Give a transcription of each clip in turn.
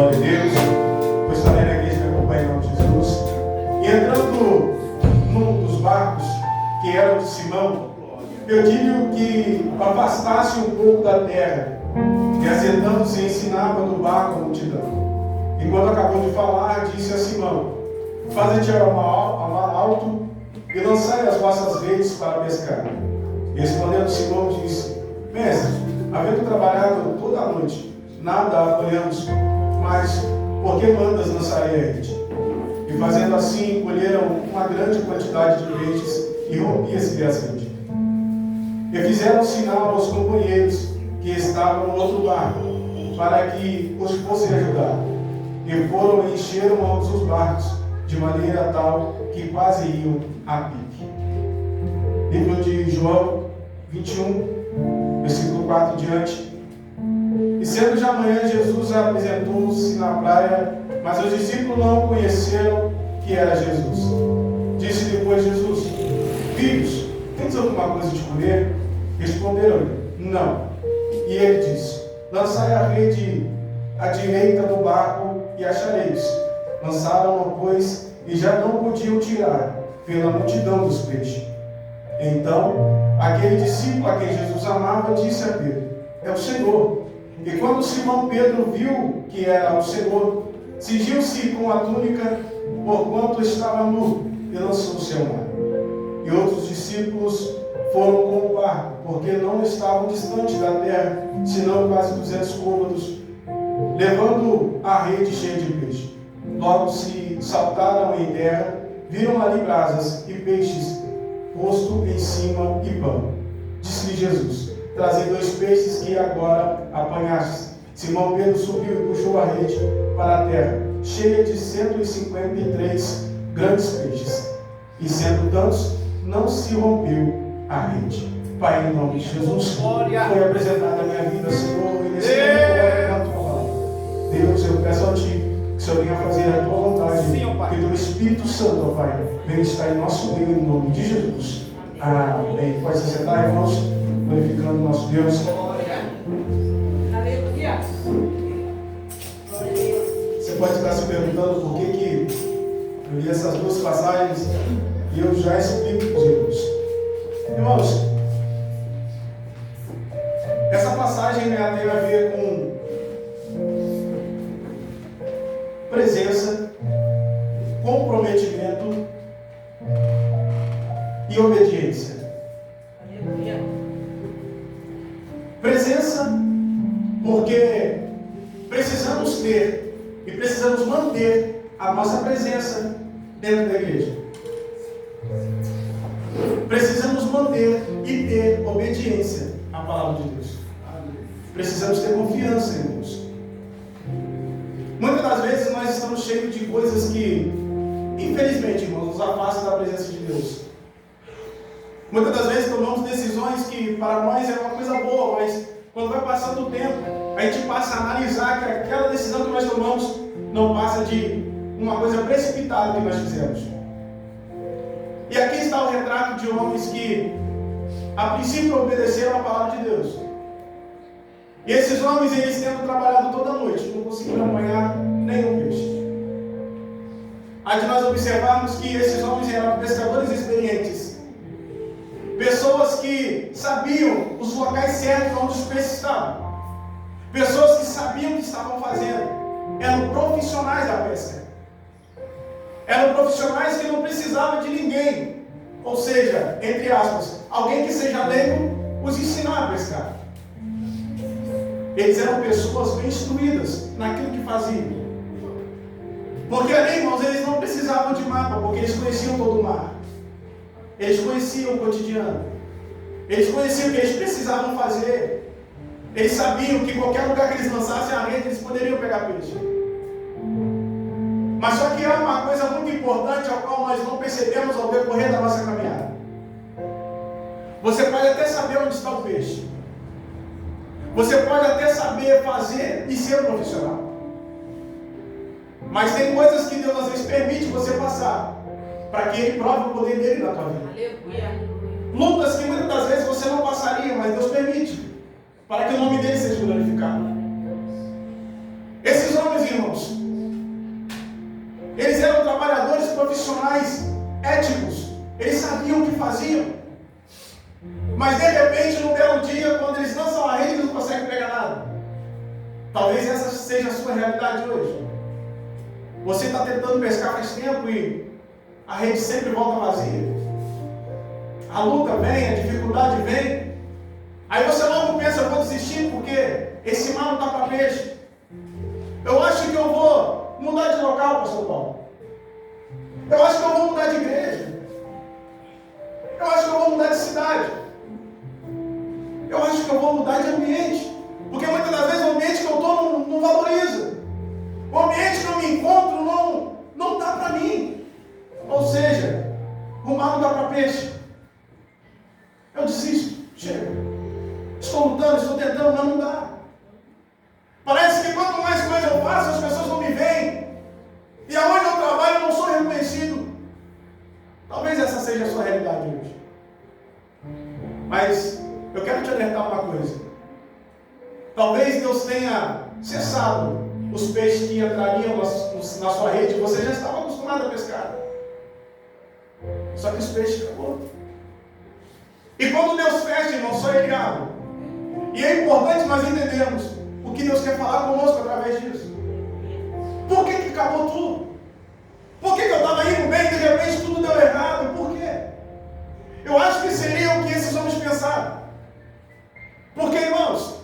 Glória a Deus. Vou estar na igreja me acompanhar em nome de Jesus. E entrando num dos barcos, que era o de Simão, eu digo que afastasse um pouco da terra, e assentando-se ensinava no barco a multidão. E quando acabou de falar, disse a Simão: faze-te ao mar alto e lançai as vossas redes para pescar. E respondendo Simão, disse: mestre, havendo trabalhado toda a noite, nada apanhamos, mas por que mandas lançar a rede? E fazendo assim, colheram uma grande quantidade de peixes e rompia-se as redes. E fizeram sinal aos companheiros que estavam no outro barco, para que os fossem ajudar. E foram e encheram ambos os barcos, de maneira tal que quase iam a pique. Livro de João 21, versículo 4 em diante. E sendo já manhã, Jesus apresentou-se na praia, mas os discípulos não conheceram que era Jesus. Disse depois Jesus: filhos, tens alguma coisa de comer? Responderam-lhe: não. E ele disse: lançai a rede à direita do barco e achareis. Lançaram-no, pois, e já não podiam tirar, pela multidão dos peixes. Então, aquele discípulo a quem Jesus amava disse a Pedro: é o Senhor. E quando Simão Pedro viu que era o Senhor, cingiu-se com a túnica, porquanto estava nu, e lançou-se ao mar. E outros discípulos foram com o barco, porque não estavam distantes da terra, senão quase 200 côvados, levando a rede cheia de peixe. Logo se saltaram em terra, viram ali brasas e peixes posto em cima e pão. Disse-lhe Jesus: trazei 2 peixes que agora apanhastes. Simão Pedro subiu e puxou a rede para a terra, cheia de 153 grandes peixes. E sendo tantos, não se rompeu a rede. Pai, em nome de Jesus, foi apresentada a minha vida, Senhor, e nesse momento na tua palavra. Deus, eu peço a Ti que o Senhor venha fazer a Tua vontade, que o Teu Espírito Santo, ó Pai, venha estar em nosso meio, em nome de Jesus. Amém. Pode se sentar, irmãos, glorificando o nosso Deus. Aleluia. Você pode estar se perguntando por que eu li essas 2 passagens, e eu já explico os irmãos. Irmãos, essa passagem tem a ver com presença, comprometimento e obediência. Aleluia. Presença, porque precisamos ter e precisamos manter a nossa presença dentro da igreja. Precisamos manter e ter obediência à palavra de Deus. Precisamos ter confiança em Deus. Muitas das vezes nós estamos cheios de coisas que, infelizmente, irmãos, nos afastam da presença de Deus. Muitas das vezes tomamos decisões que para nós é uma coisa boa, mas quando vai passando o tempo, a gente passa a analisar que aquela decisão que nós tomamos não passa de uma coisa precipitada que nós fizemos. E aqui está o retrato de homens que, a princípio, obedeceram a palavra de Deus. E esses homens, eles tendo trabalhado toda a noite, não conseguiram apanhar nenhum peixe. Aí de nós observarmos que esses homens eram pescadores experientes. Pessoas que sabiam os locais certos onde os peixes estavam. Pessoas que sabiam o que estavam fazendo. Eram profissionais da pesca. Eram profissionais que não precisavam de ninguém. Ou seja, entre aspas, alguém que seja leigo os ensinar a pescar. Eles eram pessoas bem instruídas naquilo que faziam. Porque ali, irmãos, eles não precisavam de mapa, porque eles conheciam todo o mar. Eles conheciam o cotidiano. Eles conheciam o que eles precisavam fazer. Eles sabiam que qualquer lugar que eles lançassem a rede, eles poderiam pegar peixe. Mas só que há uma coisa muito importante ao qual nós não percebemos ao decorrer da nossa caminhada. Você pode até saber onde está o peixe. Você pode até saber fazer e ser um profissional. Mas tem coisas que Deus às vezes permite você passar, para que Ele prove o poder dele na tua vida. Aleluia. Lutas que muitas das vezes você não passaria, mas Deus permite, para que o nome dele seja glorificado. Esses homens, irmãos. Eles eram trabalhadores profissionais éticos. Eles sabiam o que faziam. Mas de repente, num belo dia, quando eles lançam a rede, eles não conseguem pegar nada. Talvez essa seja a sua realidade hoje. Você está tentando pescar faz tempo e a rede sempre volta vazia. A luta vem, a dificuldade vem. Aí você logo pensa, eu vou desistir porque esse mar não está para peixe. Eu acho que eu vou mudar de local, pastor Paulo. Eu acho que eu vou mudar de igreja. Eu acho que eu vou mudar de cidade. Eu acho que eu vou mudar de ambiente. Porque muitas das vezes o ambiente que eu estou não valoriza. O ambiente que eu me encontro não dá para mim. Ou seja, o mar não dá para peixe. Eu desisto. Chega. Estou lutando, estou tentando, mas não dá. Parece que quanto mais coisa eu faço, as pessoas não me veem. E aonde eu trabalho eu não sou reconhecido. Talvez essa seja a sua realidade hoje. Mas eu quero te alertar uma coisa. Talvez Deus tenha cessado os peixes que entrariam na sua rede. Você já estava acostumado a pescar. Só que os peixes acabou. E quando Deus fecha, irmão, só Ele abre. E é importante nós entendermos o que Deus quer falar conosco através disso. Por que acabou tudo? Por que eu estava indo bem e de repente tudo deu errado? Por quê? Eu acho que seria o que esses homens pensaram. Porque, irmãos,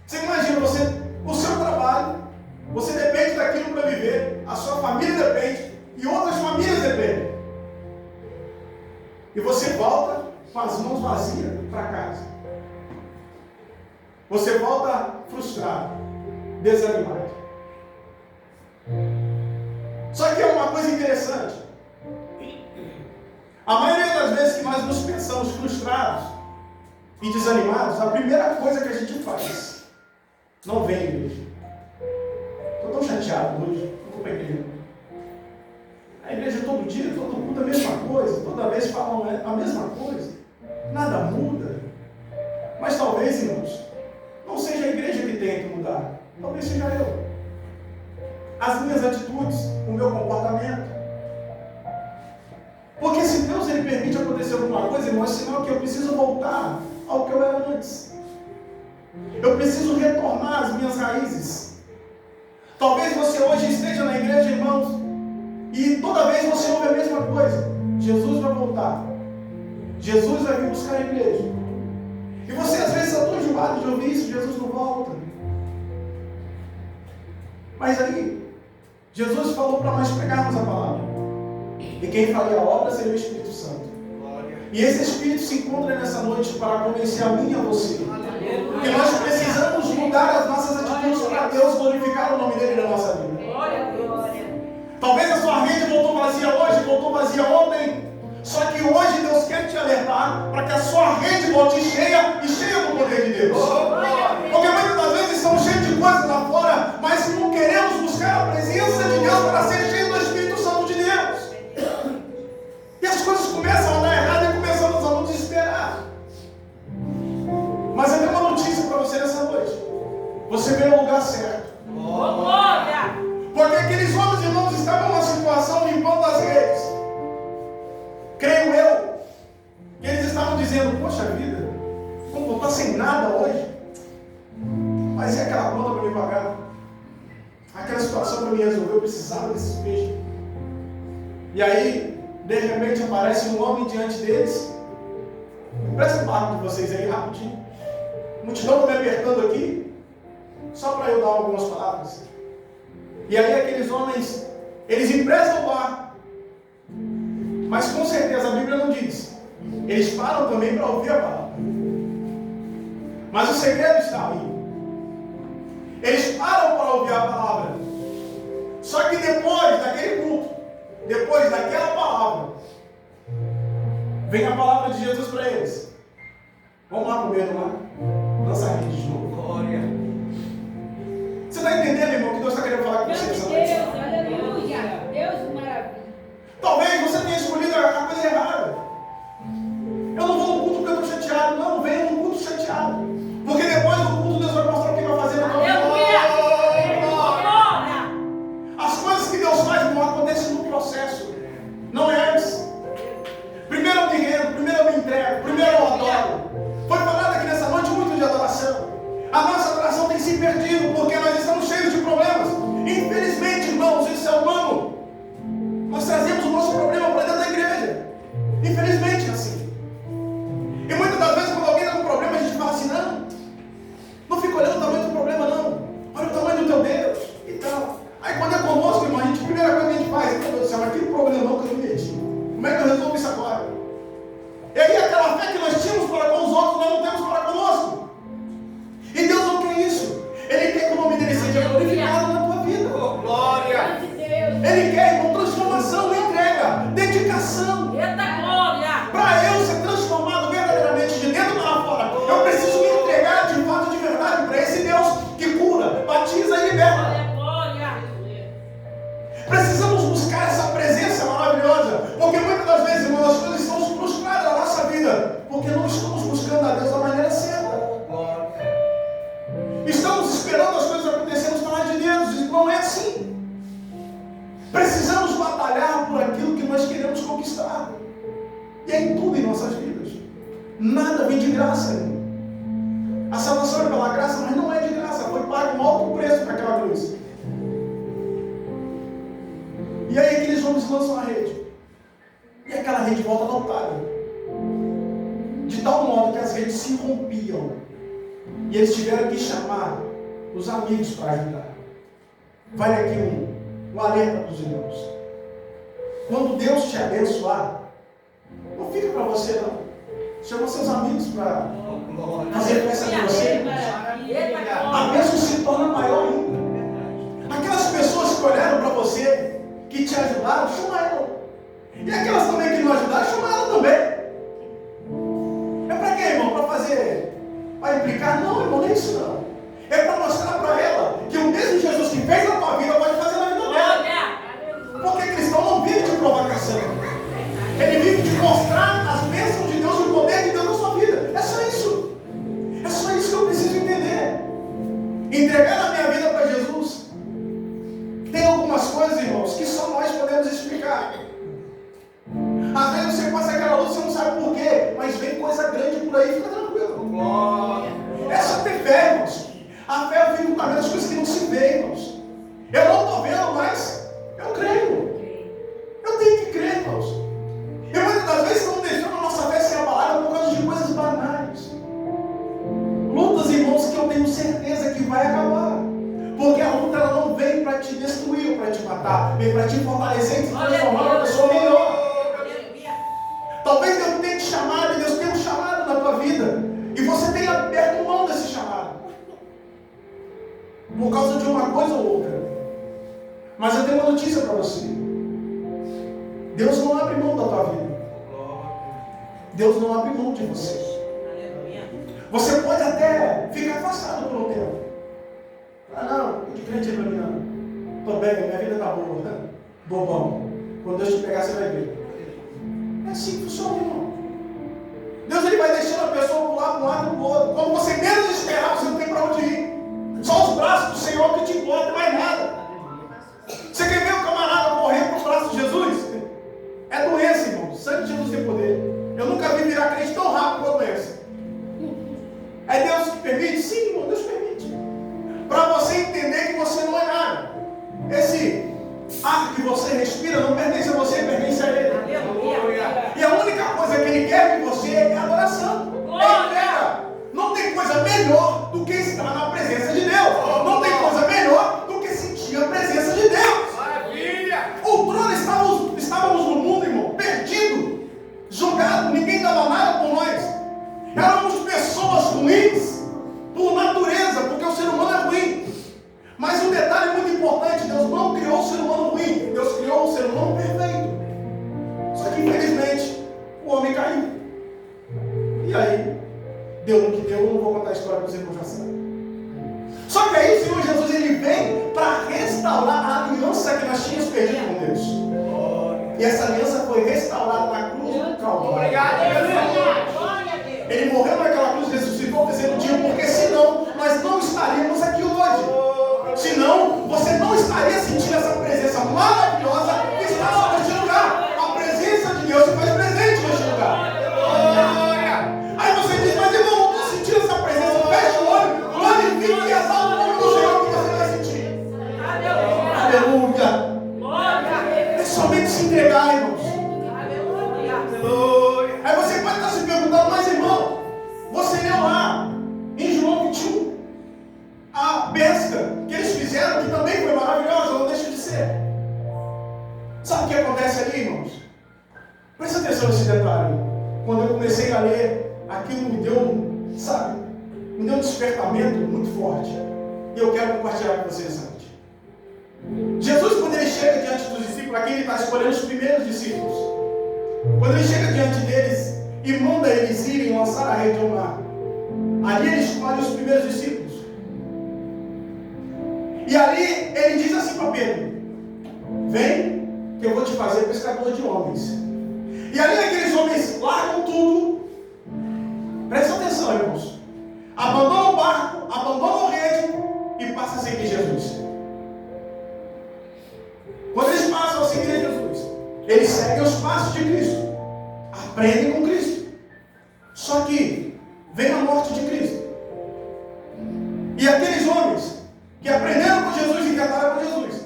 você imagina, o seu trabalho, você depende daquilo para viver, a sua família depende e outras famílias dependem. E você volta com as mãos vazias para casa. Você volta frustrado, desanimado. Só que é uma coisa interessante. A maioria das vezes que nós nos pensamos frustrados e desanimados, a primeira coisa que a gente faz, não vem à igreja. Estou tão chateado hoje, não vou para a igreja. A igreja todo dia, todo mundo a mesma coisa, toda vez falam a mesma coisa. Nada muda. Mas talvez, irmãos, não seja a igreja que tenha que mudar. Talvez seja eu. As minhas atitudes, o meu comportamento. Porque se Deus ele permite acontecer alguma coisa, irmão, é sinal que eu preciso voltar ao que eu era antes. Eu preciso retornar às minhas raízes. Talvez você hoje esteja na igreja, irmãos, e toda vez você ouve a mesma coisa. Jesus vai voltar. Jesus vai vir buscar a igreja. E você às vezes está tão enjoado de ouvir isso, Jesus não volta. Mas aí, Jesus falou para nós pregarmos a palavra. E quem faria a obra seria o Espírito Santo. E esse Espírito se encontra nessa noite para convencer a mim e a você. Que nós precisamos mudar as nossas atitudes para Deus glorificar o nome dele na nossa vida. Talvez a sua rede voltou vazia hoje, voltou vazia ontem. Só que hoje Deus quer te alertar para que a sua rede volte cheia e cheia do poder de Deus. Porque muitas das vezes estamos cheios de coisas lá fora, mas não queremos buscar a presença de Deus para ser cheio do Espírito Santo de Deus. E as coisas começam a dar errado e começamos a nos desesperar. Mas eu tenho uma notícia para você nessa noite. Você veio ao lugar certo. Porque aqueles homens e irmãos estavam numa situação limpando as redes. Creio eu que eles estavam dizendo, poxa vida, como eu estou sem nada hoje, mas e aquela conta para me pagar? Aquela situação para me resolver, eu precisava desses peixes. E aí, de repente aparece um homem diante deles. Presta o barco de vocês aí rapidinho. A multidão está me apertando aqui, só para eu dar algumas palavras. E aí aqueles homens, eles emprestam o barco. Mas com certeza a Bíblia não diz. Eles param também para ouvir a palavra. Mas o segredo está aí. Eles param para ouvir a palavra. Só que depois daquele culto, depois daquela palavra, vem a palavra de Jesus para eles. Vamos lá para o meio do mar. Lança a rede de novo. Glória. Você está entendendo, irmão, o que Deus está querendo falar com você essa noite? Aleluia. Deus maravilha. Talvez você tenha escolhido a coisa errada. Eu não vou no culto porque eu estou chateado. Não, venha no culto chateado. Porque depois do culto Deus vai mostrar o que vai fazer na tua vida. queremos conquistar. E é em tudo em nossas vidas. Nada vem de graça, irmão. A salvação é pela graça, mas não é de graça. Foi pago um alto preço naquela cruz. E aí aqueles homens lançam a rede. E aquela rede volta lotada. De tal modo que as redes se rompiam. E eles tiveram que chamar os amigos para ajudar. Vale aqui um alerta para os irmãos. Quando Deus te abençoar, não fica para você não. Chama seus amigos para fazer festa com você. A bênção se torna maior ainda. Aquelas pessoas que olharam para você, que te ajudaram, chama ela. E aquelas também que não ajudaram, chama ela também. É para quê, irmão? Para fazer? Para implicar? Não, irmão, não é isso não. É para mostrar para ela que o mesmo Jesus que fez na tua vida pode fazer na vida dela. Porque cristão não vive de provocação. Ele vive de mostrar as bênçãos de Deus e o poder de Deus na sua vida. É só isso. É só isso que eu preciso entender. Entregar a minha vida para Jesus. Tem algumas coisas, irmãos, que só nós podemos explicar. Às vezes você passa aquela luz, você não sabe por quê, mas vem coisa grande por aí, fica tranquilo. É só ter fé, irmãos. A fé é o fundamento das coisas que não se vê, irmãos. Eu não estou vendo, mas eu creio. Eu tenho que crer, irmãos. E muitas das vezes estamos deixando a nossa fé ser abalada por causa de coisas banais. Lutas, irmãos, que eu tenho certeza que vai acabar. Porque a luta ela não vem para te destruir ou para te matar. Vem para te fortalecer e te transformar uma pessoa melhor. Talvez Deus tenha te chamado e Deus tenha um chamado na tua vida. E você tenha aberto mão desse chamado. Por causa de uma coisa ou outra. Mas eu tenho uma notícia para você. Deus não abre mão da tua vida. Deus não abre mão de você. Você pode até ficar afastado por um tempo. Ah não, de crente para mim não. Estou bem, minha vida está boa. Bobão. Quando Deus te pegar, você vai ver. É assim que funciona, irmão. Deus ele vai deixando a pessoa pular para um lado e para o outro. Quando você menos esperar, você não tem para onde ir. Só os braços do Senhor que te importam, mais nada. Você quer ver o camarada correr para os braços de Jesus? É doença, irmão. O sangue de Jesus tem poder. Eu nunca vi virar crente tão rápido quanto doença. É Deus que permite? Sim, irmão, Deus permite. Para você entender que você não é nada. Esse ar que você respira não pertence a você, pertence a Ele. E a única coisa que Ele quer de você é adoração. É entrega. Não tem coisa melhor do que estar na presença de Deus. Não tem coisa melhor do que sentir a presença de Deus. Maravilha! Outrora estávamos no mundo, irmão, perdido, jogado, ninguém dava nada por nós. Éramos pessoas ruins por natureza, porque o ser humano é ruim. Mas um detalhe muito importante, Deus não criou o ser humano ruim, Deus criou o ser humano perfeito. Só que infelizmente o homem caiu. E aí, deu no que deu, eu não vou contar a história para você, que já sabe. Só que aí o Senhor Jesus ele vem para restaurar a aliança que nós tínhamos perdido com Deus. E essa aliança foi restaurada na cruz do Calvário. Obrigado, Ele morreu naquela cruz, ressuscitou ao terceiro dia, porque senão nós não estaríamos aqui hoje. Senão você não estaria sentindo essa presença maravilhosa que está sobre este lugar. A presença de Deus se faz presente neste lugar. Aí você diz, mas irmão, eu estou sentindo essa presença. Fecha o olho, glorifique e exalta o nome do Senhor que você vai sentir. Aleluia. É somente se entregar, irmãos. Aí você pode estar se perguntando, mas irmão, você leu lá em João 21 a pesca que eles fizeram, que também foi maravilhosa, não deixa de ser. Sabe o que acontece ali, irmãos? Presta atenção nesse detalhe. Quando eu comecei a ler, aquilo me deu, sabe, me deu um despertamento muito forte. E eu quero compartilhar com vocês essa noite. Jesus, quando ele chega diante dos discípulos, aqui ele está escolhendo os primeiros discípulos. Quando ele chega diante deles e manda eles irem lançar a rede ao mar, ali ele escolhe os primeiros discípulos. E ali ele diz assim para Pedro: vem que eu vou te fazer pescador de homens. E ali aqueles homens largam tudo. Presta atenção, irmãos. Abandonam o barco, abandonam a rede e passam a seguir Jesus. Quando eles passam a seguir Jesus, Eles seguem os passos de Cristo. Aprendem com Cristo. Só que vem a morte de Cristo. E aqueles homens que aprenderam com Jesus e cantaram com Jesus,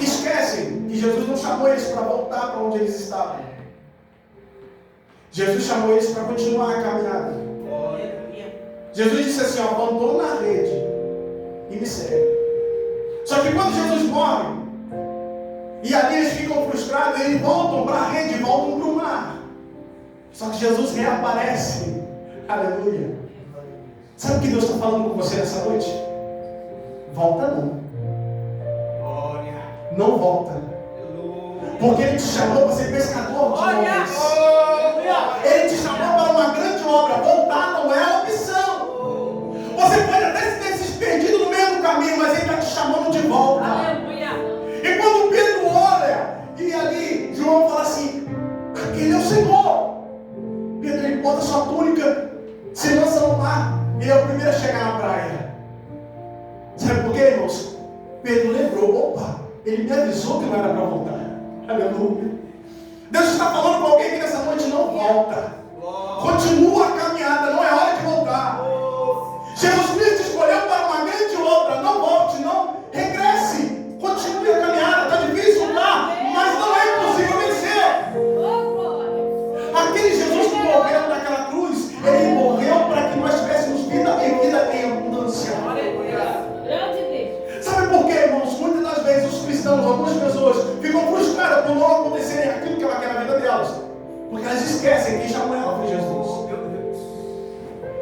esquecem que Jesus não chamou eles para voltar para onde eles estavam. Jesus chamou eles para continuar a caminhada. Jesus disse assim: abandona a rede e me segue. Só que quando Jesus morre, e ali eles ficam frustrados, eles voltam para a rede, voltam para o mar. Só que Jesus reaparece. Aleluia. Sabe o que Deus está falando com você nessa noite? Volta não. Não volta. Porque Ele te chamou para ser pescador de homens. Ele te chamou para uma grande obra. Voltar não é a opção. Você pode até ter se perdido no meio do caminho, mas Ele está te chamando de volta. E quando Pedro olha, e ali João fala assim: aquele é o Senhor. Pedro, ele bota sua túnica, se lança no mar, ele é o primeiro a chegar na praia. Sabe por quê, irmãos? Pedro lembrou: opa, ele me avisou que não era para voltar. Aleluia. Deus está falando com alguém que nessa noite não volta. Continua a caminhada, não é hora de voltar. Jesus Cristo escolheu para uma grande obra. Não volte, não regresse. Continue a caminhada. Está difícil, tá? Mas não é impossível vencer. Aquele Jesus que morreu naquela cruz, Ele morreu para que nós tivéssemos vida em abundância. Sabe por quê, irmãos? Muitas das vezes os cristãos, algumas pessoas, ficam frustradas por não acontecerem aquilo que ela quer na vida delas, porque elas esquecem quem chamou ela foi Jesus.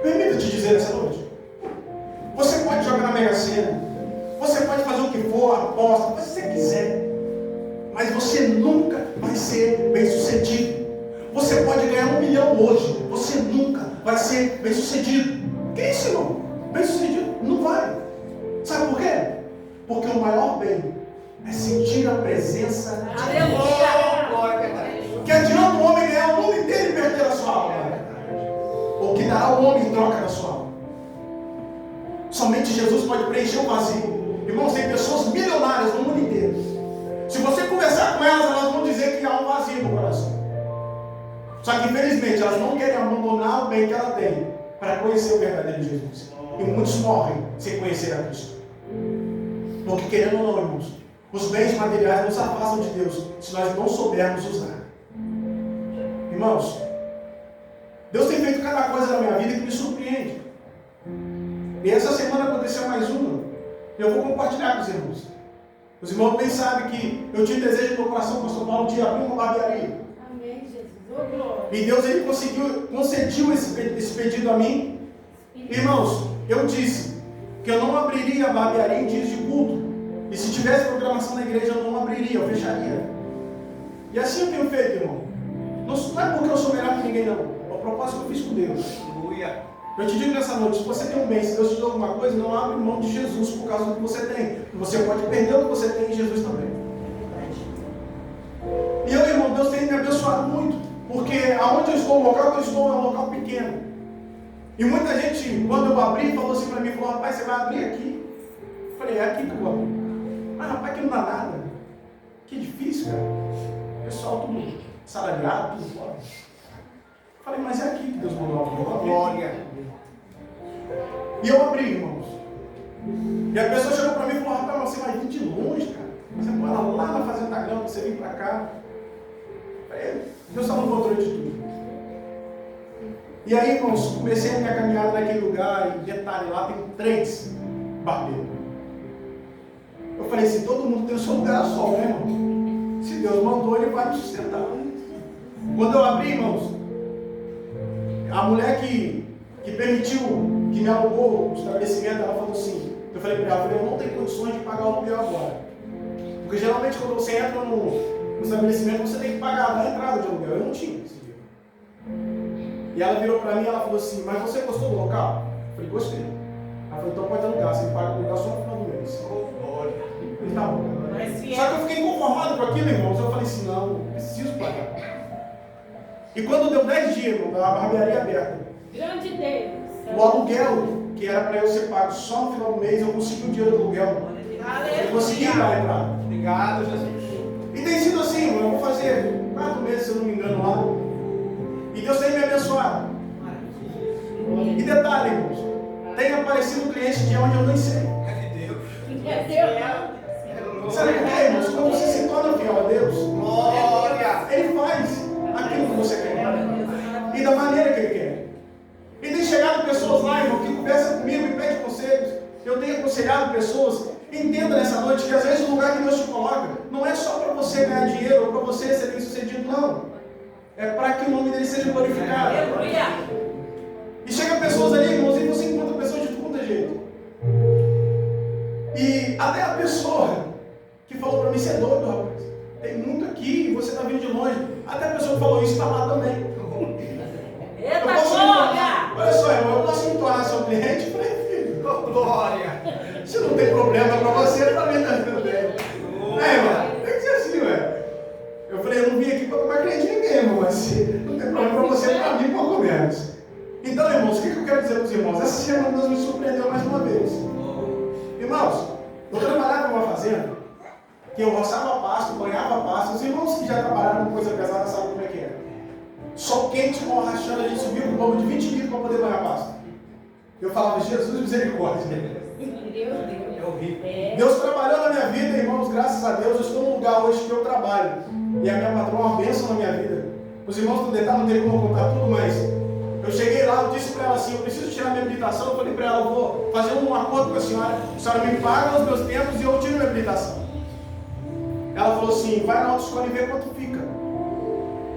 Permita-te dizer essa noite: você pode jogar na Mega Sena, você pode fazer o que for, aposta, o que você quiser, mas você nunca vai ser bem sucedido. Você pode ganhar 1 milhão hoje, você nunca vai ser bem sucedido. Que isso, irmão? Bem sucedido? Não vai. Sabe por quê? Porque o maior bem é sentir a presença de Deus. Que adianta o homem ganhar o mundo inteiro e perder a sua alma? Ou que dará o homem em troca da sua alma? Somente Jesus pode preencher o vazio. Irmãos, tem pessoas milionárias no mundo inteiro. Se você conversar com elas, elas vão dizer que há um vazio no coração. Só que infelizmente elas não querem abandonar o bem que ela tem para conhecer o verdadeiro Jesus. E muitos morrem sem conhecer a Cristo. Porque querendo ou não, irmãos, os bens materiais nos afastam de Deus se nós não soubermos usar. Irmãos, Deus tem feito cada coisa na minha vida que me surpreende. E essa semana aconteceu mais uma. Eu vou compartilhar com os irmãos. Os irmãos bem sabem que eu tinha desejo no meu coração, pastor Paulo, de abrir uma barbearia. Amém, Jesus. Oh, glória. E Deus, Ele concediu esse pedido a mim. Irmãos, eu disse que eu não abriria a barbearia em dias de culto. E se tivesse programação na igreja, eu não abriria, eu fecharia. E assim eu tenho feito, irmão. Não é porque eu sou melhor que ninguém, não. É o propósito que eu fiz com Deus. Aleluia. Eu te digo nessa noite: se você tem um bem, se Deus te deu alguma coisa, não abre mão de Jesus por causa do que você tem. Porque você pode perder o que você tem em Jesus também. E eu, irmão, Deus tem me abençoado muito. Porque aonde eu estou, o local que eu estou é um local pequeno. E muita gente, quando eu abri, falou assim para mim: falou, rapaz, você vai abrir aqui? Eu falei: é aqui que eu vou abrir. Mas rapaz, que não dá nada. Que difícil, cara. Pessoal tudo salariado, tudo fora. Eu falei: mas é aqui que Deus mandou abrir. Glória. E eu abri, irmãos. E a pessoa chegou para mim e falou: rapaz, você vai vir de longe, cara. Você mora lá na Fazenda Grande, você vem para cá. Eu falei: Deus está no controle de tudo. E aí, irmãos, comecei a minha caminhada naquele lugar. E detalhe, lá tem 3 barbeiros. Eu falei: se todo mundo tem o seu lugar só, né, irmão? Se Deus mandou, Ele vai me sustentar. Quando eu abri, irmãos, a mulher que permitiu, que me alugou o estabelecimento, ela falou assim: eu falei para ela, eu não tenho condições de pagar o aluguel agora. Porque geralmente quando você entra no estabelecimento, você tem que pagar a entrada de aluguel. Eu não tinha esse dia. E ela virou para mim e ela falou assim: mas você gostou do local? Eu falei: gostei. Ela falou: então pode alugar, você paga o aluguel só no final do mês. Eu falei: tá bom. Só que eu fiquei inconformado com aquilo, irmãos. Eu falei assim: não, eu preciso pagar. E quando deu 10 dias, irmão, a barbearia aberta, Grande Deus. o aluguel, que era para eu ser pago só no final do mês, eu consegui o dinheiro do aluguel. Eu consegui dar a entrada. Obrigado, Jesus. E tem sido assim, eu vou fazer 4 meses, se eu não me engano, lá. E Deus tem me abençoado. E detalhe, irmãos, tem aparecido cliente de onde eu nem sei. Sabe por quê, irmãos? Quando você se torna fiel a Deus, Ele faz aquilo que você quer. E da maneira que Ele quer. E tem chegado pessoas lá, irmão, que conversam comigo e pedem conselhos. Eu tenho aconselhado pessoas. Entenda nessa noite que às vezes o lugar que Deus te coloca não é só para você ganhar dinheiro ou para você ser bem sucedido, não. É para que o nome dele seja glorificado. E chega pessoas ali, irmãos, e você encontra pessoas de todo jeito. E até a pessoa que falou para mim, você é doido, rapaz. Tem muito aqui e você está vindo de longe. Até a pessoa que falou isso está lá também. Olha só, irmão, eu posso me tornar seu cliente? Eu falei, filho, glória. Se não tem problema para você, para mim está tudo bem. Irmão, tem que ser assim, ué. Eu falei, eu não vim aqui para tomar cliente de ninguém, irmão, mas se não tem problema para você, para mim, pouco menos. Então, irmãos, o que eu quero dizer para os irmãos? Essa semana Deus me surpreendeu mais uma vez. Irmãos, eu trabalhava numa fazenda que eu roçava pasto, banhava pasto. Os irmãos que já trabalharam com coisa pesada sabem como é que é. Sol quente, com rachando, a gente subia com um bombo de 20 litros para poder banhar pasto. Eu falava, Jesus, misericórdia. Deus trabalhou na minha vida, irmãos, graças a Deus. Eu estou num lugar hoje que eu trabalho. E a minha patroa é uma bênção na minha vida. Os irmãos do detalhe não tem como contar tudo, mas eu cheguei lá, eu disse para ela assim, eu preciso tirar minha habilitação. Eu falei para ela, eu vou fazer um acordo com a senhora me paga os meus tempos e eu tiro minha habilitação. Ela falou assim, vai na autoescola e vê quanto fica.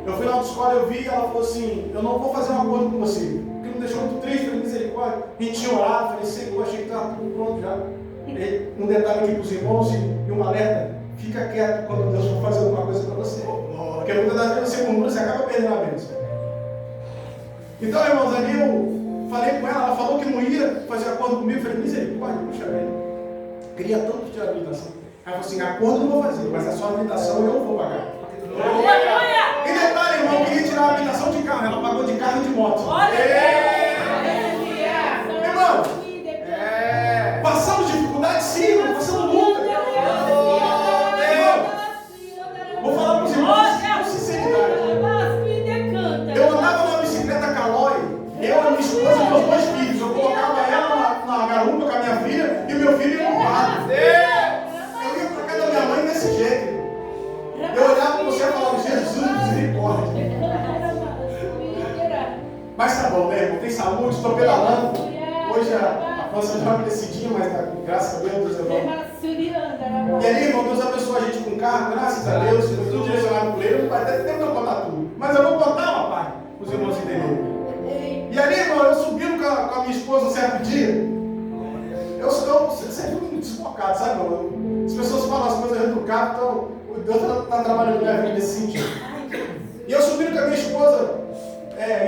Eu fui na autoescola, eu vi, ela falou assim, eu não vou fazer um acordo com você. Porque me deixou muito triste, falei, misericórdia. A gente tinha orado, falei, Senhor, achei que estava tudo pronto já. E um detalhe aqui para os irmãos e um alerta, fica quieto quando Deus for fazer alguma coisa para você. Porque muitas das vezes você murmura, você acaba perdendo a bênção. Então, irmãos, ali eu falei com ela falou que não ia fazer acordo comigo. Eu falei, misericórdia, puxa velho. Queria tanto tirar a habilitação. Ela falou assim, acordo eu não vou fazer, mas a sua habilitação eu vou pagar. E detalhe, irmão, eu queria tirar a habilitação de carro. Ela pagou de carro e de moto. Irmão, passamos dificuldade sim, irmão, passamos luta. Vou falar para os irmãos com sinceridade. Eu andava numa bicicleta Caloi, eu, a minha esposa e meus 2 filhos. Eu colocava ela na garupa com a minha filha e o meu filho ia no lado. Eu ia para casa da minha mãe desse jeito. Eu olhava para você e falava, Jesus, misericórdia. Mas tá bom, né, irmão? Tem saúde, estou pedalando. Hoje a força já me decidinha, mas graças a Deus é bom. E ali, irmão, Deus abençoou a gente com carro, graças a Deus, foi tudo direcionado por Ele. Não vai ter tempo de eu contar tudo. Mas eu vou contar, papai, para os irmãos entenderem. E ali, irmão, eu subindo com a minha esposa um certo dia. Eu sempre fui muito desfocado, sabe, irmão? As pessoas falam as coisas dentro do carro, então Deus está trabalhando na minha vida nesse sentido. E eu subindo com a minha esposa,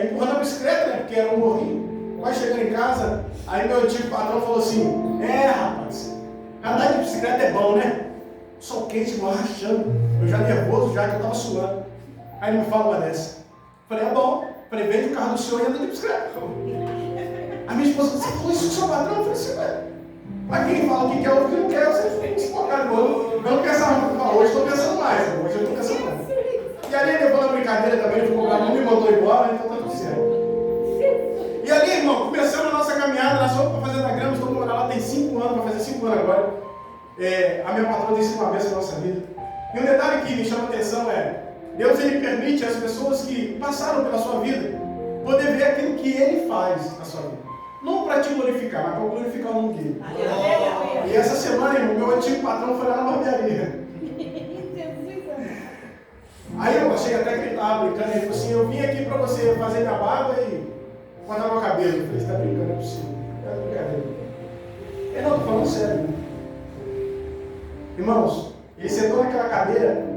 empurrando a bicicleta, né? Porque era um morrinho. Quase chegando em casa, aí meu antigo patrão falou assim, rapaz, andar de bicicleta é bom, né? Sol quente, mal rachando. Eu já nervoso, já que eu estava suando. Aí ele me fala uma dessa. Falei, bom. Falei, vende o carro do senhor e anda de bicicleta. A minha esposa disse, você falou isso com o seu patrão? Eu falei assim, mas quem fala o que quer ou o que não quer, você fica desfocado. Eu não pensava muito mal, hoje estou pensando mais. Hoje eu estou pensando mais. E ali ele levou na brincadeira também, ele ficou bravo, me mandou embora, então tá tudo certo. E ali, irmão, começamos a nossa caminhada, nós fomos para fazer da grama, estamos morando lá, tem 5 anos, vai fazer 5 anos agora. A minha patroa tem sido uma bênção na nossa vida. E um detalhe que me chama a atenção Deus ele permite às pessoas que passaram pela sua vida poder ver aquilo que Ele faz na sua vida. Não para te glorificar, mas para glorificar o nome dele. E essa semana, irmão, meu antigo patrão foi lá na barbearia. Aí eu achei até que ele estava brincando, ele falou assim, eu vim aqui para você fazer minha barba e cortar meu cabelo. Eu falei, você está brincando, é possível. É brincadeira. Ele não, estou falando sério. Irmãos, ele sentou naquela cadeira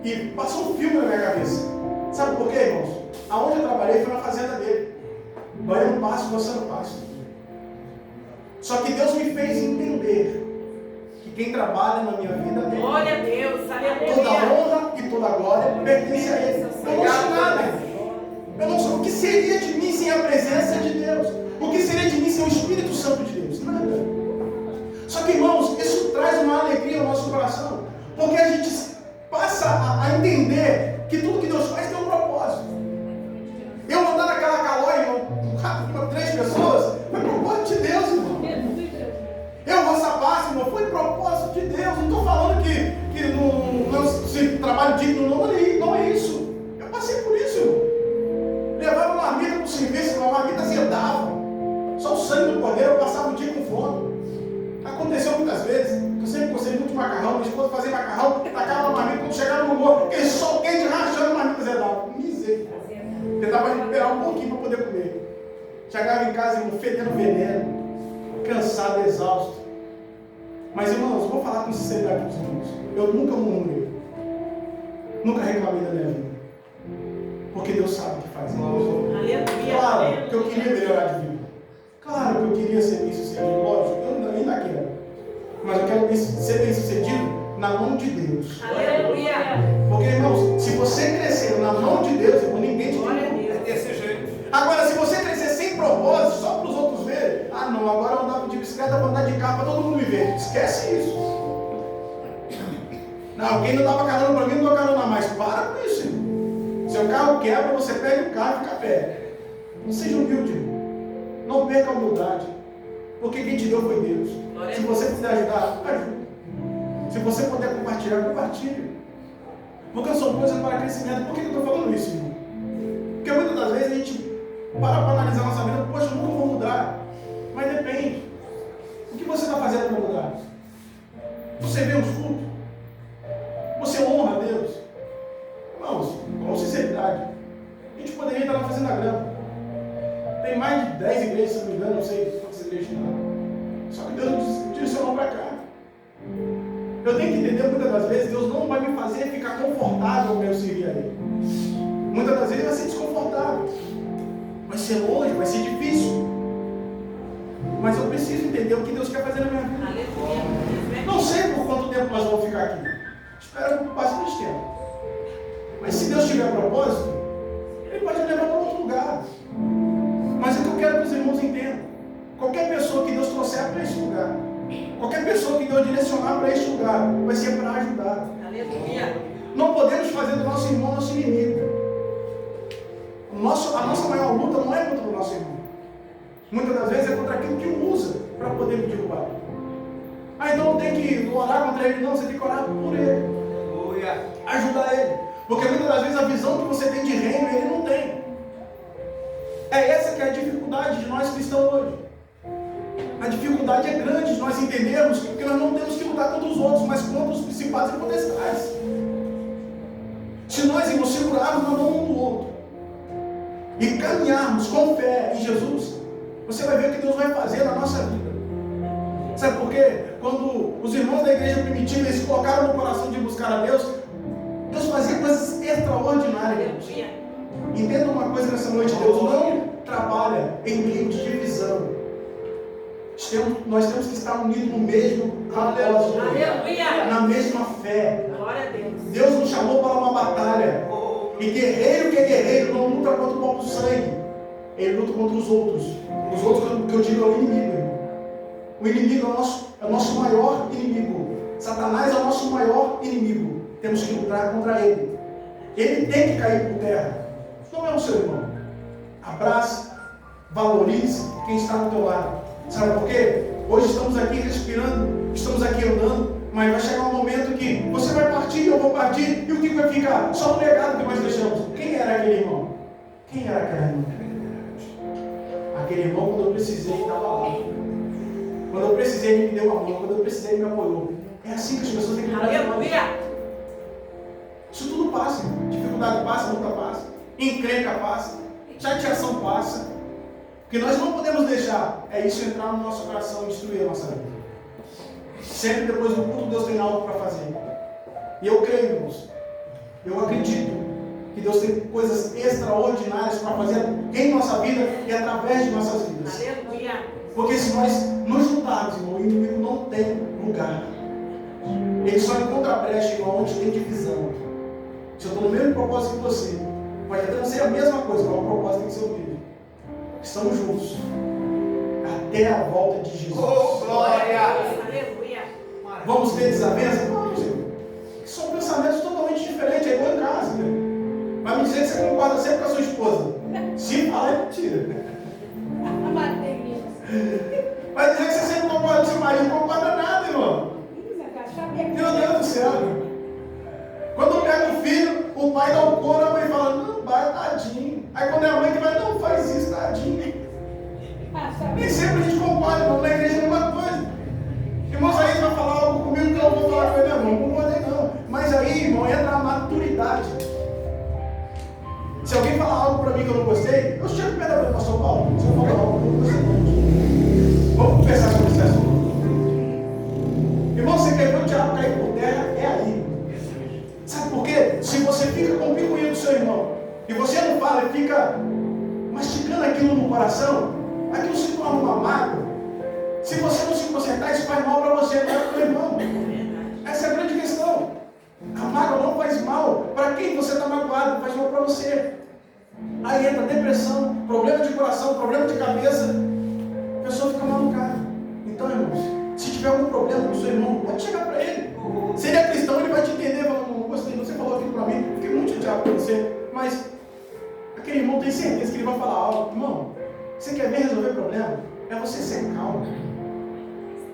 e passou um filme na minha cabeça. Sabe por quê, irmãos? Aonde eu trabalhei foi na fazenda dele. Banhando pasto, roçando pasto. Só que Deus me fez entender que quem trabalha na minha vida é Ele. Glória a Deus, aleluia. Toda honra e toda glória pertence a Ele. Eu não sou nada. Eu não sou. O que seria de mim sem a presença de Deus? O que seria de mim sem o Espírito Santo de Deus? Nada. Só que, irmãos, isso traz uma alegria ao nosso coração. Porque a gente passa outro fazer macarrão, tacava uma marmita, quando chegava no humor, aquele sol quente rachando a marmita zedava. Misericórdia. Tentava recuperar um pouquinho para poder comer. Chegava em casa, irmão, fedendo veneno, cansado, exausto. Mas, irmãos, eu vou falar com sinceridade para os irmãos. Eu nunca murmurei. Nunca reclamei da minha vida. Porque Deus sabe o que faz. Claro que eu queria melhorar de vida. Claro que eu queria ser bem sucedido. Lógico, eu ainda quero. Mas eu quero ser bem sucedido na mão de Deus. Aleluia. Porque, irmãos, se você crescer na mão de Deus, irmão, ninguém te tem. É desse jeito. Agora, se você crescer sem propósito, só para os outros verem, ah não, agora eu andava de bicicleta, vou andar de carro para todo mundo me ver. Esquece isso. Não, quem não dava carona para mim, não dou carona mais. Para com isso, irmão. Seu carro quebra, você pega o carro e fica a pé. Não seja humilde, irmão. Não perca a humildade. Porque quem te deu foi Deus. Se você puder ajudar, ajude. Se você puder compartilhar, compartilhe. Porque são coisas para crescimento. Por que eu estou falando isso, irmão? Porque muitas das vezes a gente para analisar a nossa vida, poxa, eu nunca vou mudar. Mas depende. O que você está fazendo para mudar? Você vê os frutos? Você honra a Deus? Irmãos, com sinceridade, a gente poderia estar lá fazendo a grama. Tem mais de 10 igrejas, se não me engano, não sei quantas igrejas não. Só que Deus nos direcionou para cá. Eu tenho que entender, muitas das vezes, Deus não vai me fazer ficar confortável para eu servir a Ele. Muitas das vezes vai ser desconfortável. Vai ser longe, vai ser difícil. Mas eu preciso entender o que Deus quer fazer na minha vida. Aleluia. Não sei por quanto tempo nós vamos ficar aqui. Espero bastante tempo. Mas se Deus tiver propósito, Ele pode me levar para outro lugar. Mas é o que eu quero que os irmãos entendam. Qualquer pessoa que Deus trouxer para este lugar, qualquer pessoa que Deus direcionar para este lugar, vai ser para ajudar. Aleluia. Não podemos fazer do nosso irmão nosso inimigo. A nossa maior luta não é contra o nosso irmão. Muitas das vezes é contra aquilo que o usa para poder me derrubar. Ah, então não tem que orar contra ele, não, você tem que orar por ele. Ajudar ele. Porque muitas das vezes a visão que você tem de reino, ele não tem. É essa que é a dificuldade de nós cristãos hoje. A dificuldade é grande de nós entendermos que nós não temos que lutar contra os outros, mas contra os principados e potestades. Se nós irmos segurarmos na mão um do outro e caminharmos com fé em Jesus, você vai ver o que Deus vai fazer na nossa vida. Sabe por quê? Quando os irmãos da igreja primitiva se colocaram no coração de buscar a Deus, Deus fazia coisas extraordinárias. Entenda uma coisa nessa noite: Deus não trabalha em meio de divisão. Nós temos que estar unidos no mesmo propósito, na mesma fé. Glória a Deus. Deus nos chamou para uma batalha. E guerreiro que é guerreiro não luta contra o próprio sangue. Ele luta contra os outros. Os outros que eu digo é o inimigo, irmão. O inimigo é o nosso maior inimigo. Satanás é o nosso maior inimigo. Temos que lutar contra ele. Ele tem que cair por terra. Não é o seu irmão. Abrace, valorize quem está do teu lado. Sabe por quê? Hoje estamos aqui respirando, estamos aqui andando, mas vai chegar um momento que você vai partir, eu vou partir, e o que vai ficar? Só o legado que nós deixamos. Quem era aquele irmão? Quem era aquele irmão? Aquele irmão, quando eu precisei, estava lá. Quando eu precisei, ele me deu a mão. Quando eu precisei, ele me apoiou. É assim que as pessoas têm que Aleluia. Isso tudo passa. Dificuldade passa, luta passa. Encrenca passa. Chateação passa. O que nós não podemos deixar é isso entrar no nosso coração e destruir a nossa vida. Sempre depois do culto, Deus tem algo para fazer. E eu creio, irmãos. Eu acredito que Deus tem coisas extraordinárias para fazer em nossa vida e através de nossas vidas. Aleluia. Porque se nós nos juntarmos, irmão, o inimigo não tem lugar. Ele só encontra brecha, irmão, onde tem divisão. Se eu estou no mesmo propósito que você, pode até não ser a mesma coisa, mas o propósito tem que ser o mesmo. Estamos juntos até a volta de Jesus. Oh, glória! Aleluia. Vamos ter desavença? Vamos, irmão. São pensamentos totalmente diferentes, é igual em casa, né? Vai me dizer que você concorda sempre com a sua esposa. Se fala, é mentira. Vai dizer que você sempre concorda com seu marido, não concorda nada, irmão. Meu Deus do céu. Quando pega o filho, o pai dá o couro, a mãe fala, não, vai, tadinho. Aí quando é a mãe que vai, não, faz isso, tadinho. Nem sempre a gente concorda, irmão. Na igreja é a mesma coisa. Irmão, aí vai falar algo comigo que eu vou falar com ele, irmão. mim que eu não gostei, eu chego perto do pastor Paulo. Se eu falar algo, eu não gostei. Vamos conversar sobre esse assunto. Irmão, você quer ver o diabo cair por terra? É aí. Sabe por quê? Se você fica com o picuinho do seu irmão e você não fala e fica mastigando aquilo no coração, aquilo se torna uma mágoa. Se você não se consertar, isso faz mal para você, não é para o irmão. Essa é a grande questão. A mágoa não faz mal. Para quem você está magoado, faz mal para você. Aí entra depressão, problema de coração, problema de cabeça. A pessoa fica malucada. Então, irmãos, se tiver algum problema com o seu irmão, pode chegar para ele. Se ele é cristão, ele vai te entender. Não gostei, você falou aquilo para mim, fiquei muito chateado com você. Mas aquele irmão tem certeza que ele vai falar algo. Irmão, você quer ver resolver problema? É você ser calmo.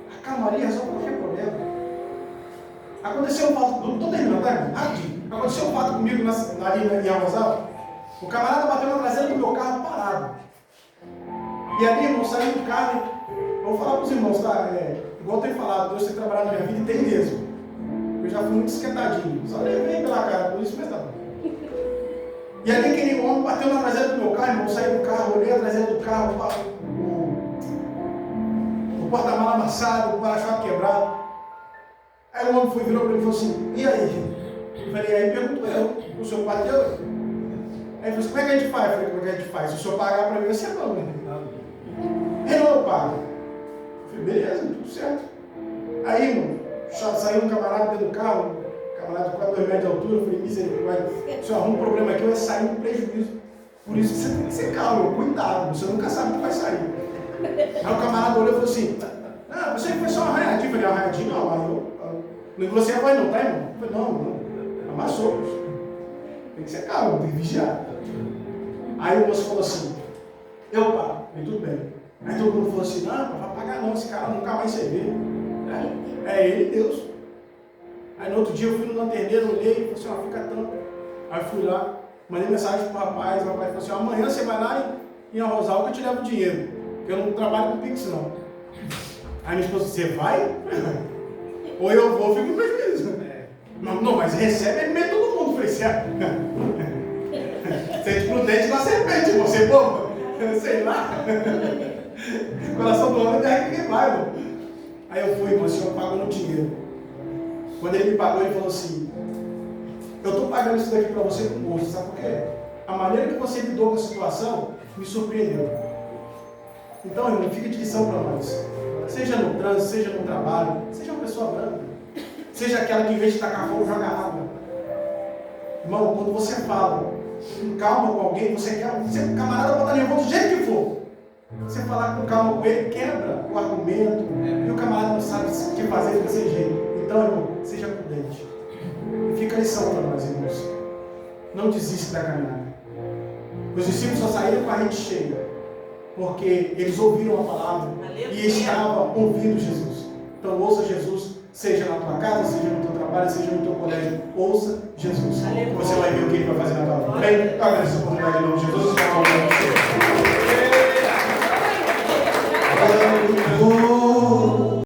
A calmaria resolve qualquer problema. Aconteceu um fato, não estou terminando, tá? Rapidinho. Aconteceu um fato comigo ali em Arrozal. O camarada bateu na traseira do meu carro parado. E ali, irmão, saiu do carro. Vou falar para os irmãos, tá? Igual eu tenho falado, Deus tem trabalhado na minha vida e tem mesmo. Eu já fui muito esquentadinho. Só levei pela cara, por isso mesmo. E ali aquele homem bateu na traseira do meu carro, irmão. Saí do carro, olhei a traseira do carro, o porta-mala amassado, o para-choque quebrado. Aí o homem virou para mim e falou assim: e aí? Eu falei: aí perguntou eu, o senhor bateu? Aí ele falou assim: como é que a gente faz? Eu falei: como é que a gente faz? Se o senhor pagar para mim, você não. Ele não, eu pago. Eu falei: beleza, tudo certo. Aí, irmão, saiu um camarada dentro do carro, camarada de quase 2 metros de altura. Eu falei: misericórdia, se eu arrumo um problema aqui, eu ia sair um prejuízo. Por isso você tem que ser calmo, cuidado, você nunca sabe o que vai sair. Aí o camarada olhou e falou assim: ah, você foi só uma arranhadinha. Eu falei: arranhadinha não, mas eu não engrossei a voz não, tá, irmão? Eu falei: não, amassou. Tem que ser calmo, tem que vigiar. Aí o moço falou assim: eu pago. Falei: tudo bem. Aí todo mundo falou assim: não, não vai pagar não, esse cara nunca mais você vê. É ele e Deus. Aí no outro dia eu fui no lanterneiro, olhei e falei assim: ó, fica tanto. Aí eu fui lá, mandei mensagem pro rapaz, o rapaz falou assim: amanhã você vai lá em Arrozal que eu te levo o dinheiro, porque eu não trabalho com Pix não. Aí minha esposa: você vai? Ou eu vou, fico com prejuízo. Não, mas recebe ele meio todo mundo. Eu falei: certo. Você é prudente da serpente, você bobo? Sei lá. O coração do homem é que vai, irmão. Aí eu fui, o senhor pagou no dinheiro. Quando ele me pagou, ele falou assim: eu estou pagando isso daqui para você com gosto, sabe por quê? A maneira que você lidou com a situação me surpreendeu. Então, irmão, fica de lição para nós. Seja no trânsito, seja no trabalho, seja uma pessoa branca. Seja aquela que em vez de tacar fogo, joga água. Irmão, quando você fala com calma com alguém, você quer, o camarada pode estar nervoso do jeito que for. Você falar com calma com ele, quebra o argumento, e o camarada não sabe o que fazer desse jeito. Então, irmão, seja prudente. E fica a lição para nós, irmãos. Não desista da caminhada. Os discípulos só saíram com a rede cheia, porque eles ouviram a palavra e estavam ouvindo Jesus. Então, ouça Jesus, seja na tua casa, seja no teu trabalho, seja no teu colégio. Ouça Jesus. Você vai ver o que ele vai fazer na tua vida. Bem, eu agradeço a oportunidade de novo, Jesus.